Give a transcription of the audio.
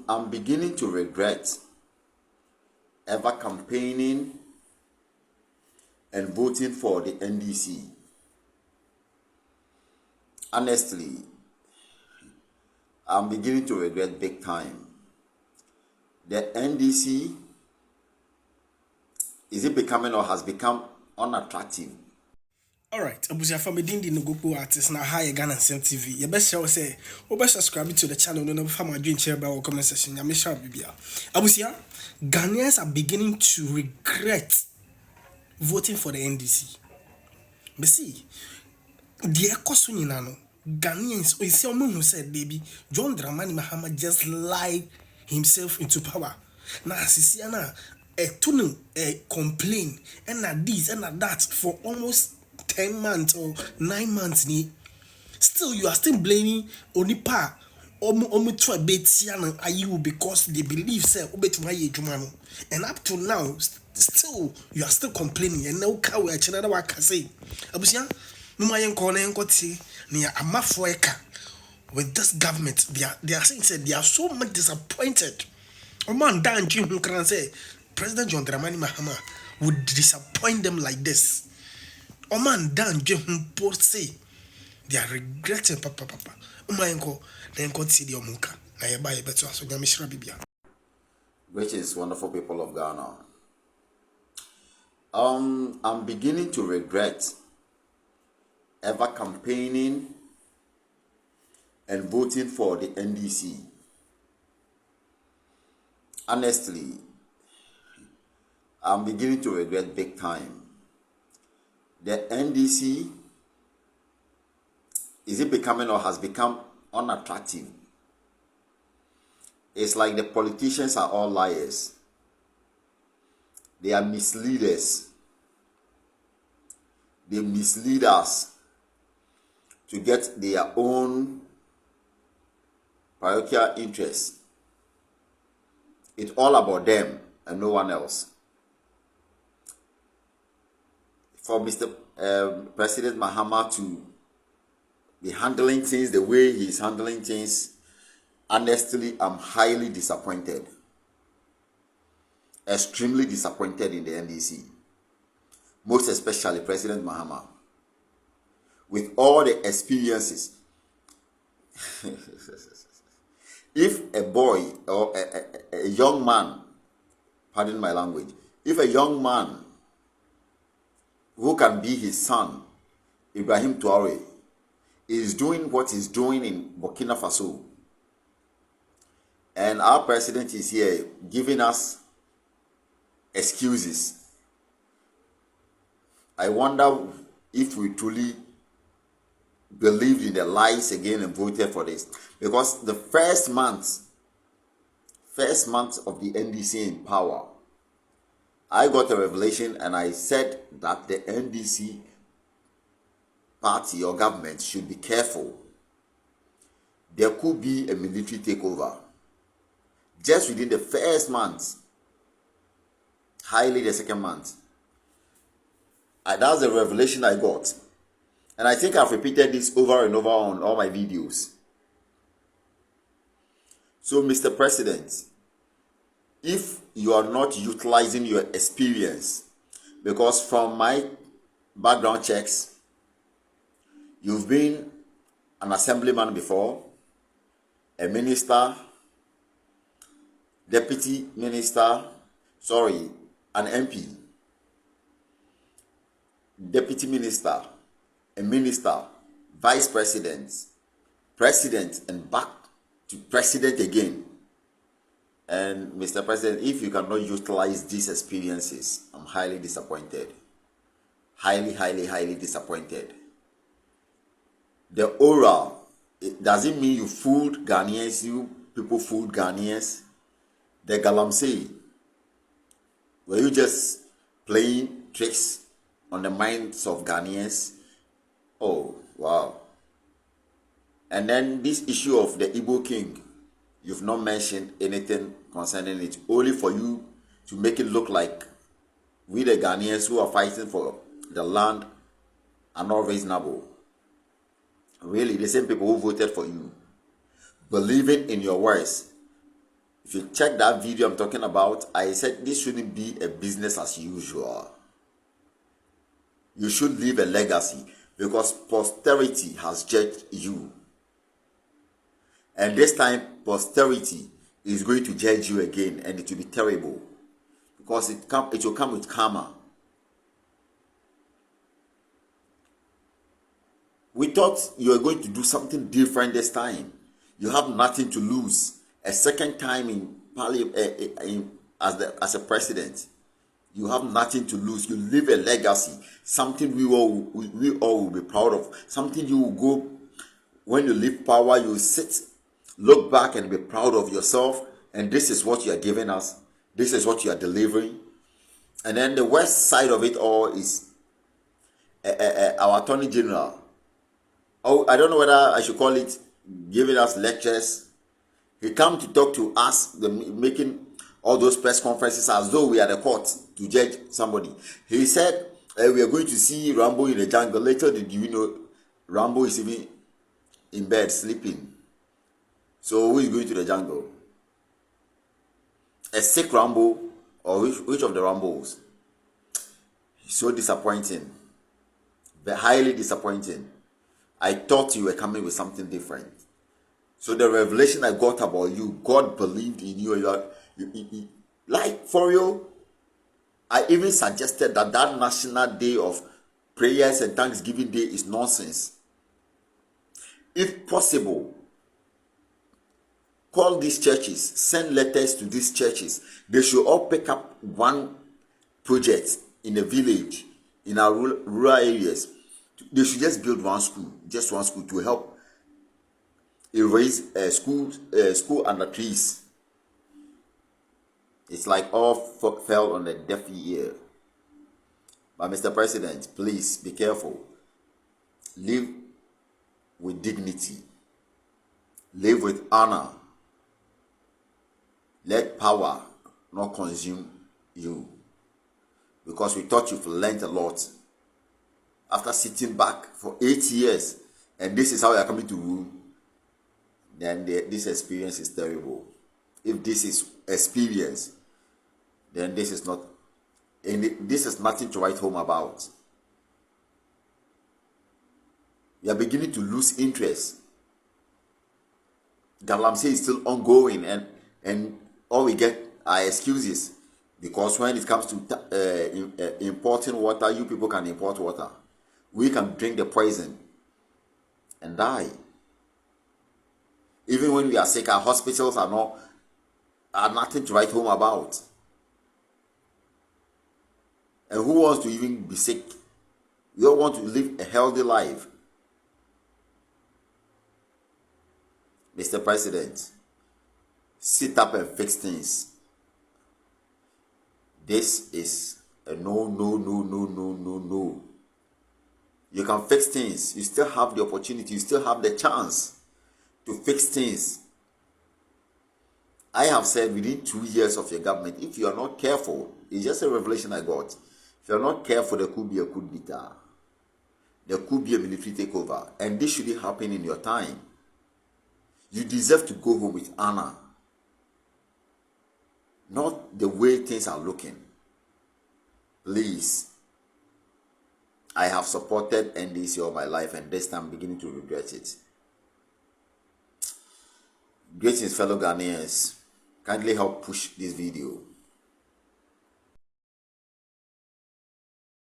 I'm beginning to regret ever campaigning and voting for the NDC. Honestly, I'm beginning to regret big time. The NDC, is it becoming or has become unattractive? Alright, abusia from Dindi no go artist na hi Ghana TV. You best show say, subscribe to the channel no for my dream share about comment section. Ya make sure bibia. Abusia, Ghanaians are beginning to regret voting for the NDC. But see, the ekoso nyina no, Ghanaians, we see omo who said baby, John Dramani Mahama just lied himself into power. Na sisi na tunu complain and na this and na that for almost 10 months or 9 months ni. Still you are still blaming onipa omu try betia na ayu because they believe say obetuma ye adwuma no. And up to now still you are still complaining and now ka we achina na waka say abusia muma yenko na yenko ti ne amafo eka with this government. They are saying said they are so much disappointed. Oman dan dream who can say President John Dramani Mahama would disappoint them like this. Oman dan dream who say they are regretting papa. Umayenko then see the omuka. Na yeba yebeto aso nyamishira bibia. Which is wonderful people of Ghana. I'm beginning to regret ever campaigning and voting for the NDC. Honestly, I'm beginning to regret big time. The NDC, is it becoming or has become unattractive? It's like the politicians are all liars. They are misleaders. They mislead us to get their own parochial interests. It's all about them and no one else. For Mr. President Mahama to be handling things the way he's handling things, honestly, I'm highly disappointed. Extremely disappointed in the NDC. Most especially President Mahama. With all the experiences. If a boy or a young man, pardon my language, if a young man who can be his son, Ibrahim Traore, is doing what he's doing in Burkina Faso, and our president is here giving us excuses, I wonder if we truly believed in the lies again and voted for this. Because the first month of the NDC in power, I got a revelation and I said that the NDC party or government should be careful. There could be a military takeover just within the first month, highly the second month. That's the revelation I got. And I think I've repeated this over and over on all my videos. So, Mr. President, if you are not utilizing your experience, because from my background checks, you've been an assemblyman before, a minister, deputy minister, an MP, deputy minister, a minister, vice president, president, and back to president again. And Mr. President, if you cannot utilize these experiences, I'm highly disappointed. Highly disappointed. The aura, does it mean you fooled Ghanaians, you people fooled Ghanaians? The galamsey, were you just playing tricks on the minds of Ghanaians? Oh, wow. And then this issue of the Igbo king, you've not mentioned anything concerning it, only for you to make it look like we the Ghanaians who are fighting for the land are not reasonable. Really, the same people who voted for you, believing in your words, If you check that video I'm talking about, I said this shouldn't be a business as usual. You should leave a legacy because posterity has judged you. And this time, posterity is going to judge you again, and it will be terrible because it will come with karma. We thought you were going to do something different this time. You have nothing to lose. A second time in parliament, as a president, you have nothing to lose. You leave a legacy, something we all will be proud of. Something you will go when you leave power. You sit, look back, and be proud of yourself. And this is what you are giving us. This is what you are delivering. And then the worst side of it all is our Attorney General. Oh, I don't know whether I should call it giving us lectures. He come to talk to us, making all those press conferences as though we are the court to judge somebody. He said we are going to see Rambo in the jungle. Later, did you know Rambo is even in bed sleeping? So who is going to the jungle? A sick Rambo, or which of the Rambos? So disappointing, but highly disappointing. I thought you were coming with something different. So the revelation I got about you, God believed in you. Like for you, I even suggested that National Day of Prayers and Thanksgiving Day is nonsense. If possible, call these churches, send letters to these churches. They should all pick up one project in a village, in our rural areas. They should just build one school to help erase school under trees. It's like all fell on the deaf ear. But Mr. President, please be careful. Live with dignity. Live with honor. Let power not consume you. Because we thought you've learned a lot. After sitting back for 8 years, and this is how you are coming to rule, then this experience is terrible. If this is experience, then this is not, and this is nothing to write home about. We are beginning to lose interest. Galamsey is still ongoing, and all we get are excuses. Because when it comes to importing water, you people can import water. We can drink the poison and die. Even when we are sick, our hospitals are nothing to write home about. And who wants to even be sick? We all want to live a healthy life. Mr. President, sit up and fix things. This is a no. You can fix things. You still have the opportunity. You still have the chance to fix things. I have said within 2 years of your government, if you are not careful, it's just a revelation I got. If you are not careful, there could be a coup d'etat. There could be a military takeover. And this shouldn't happen in your time. You deserve to go home with honor. Not the way things are looking. Please. I have supported NDC all my life, and this time I'm beginning to regret it. Greetings, fellow Ghanaians. Kindly help push this video.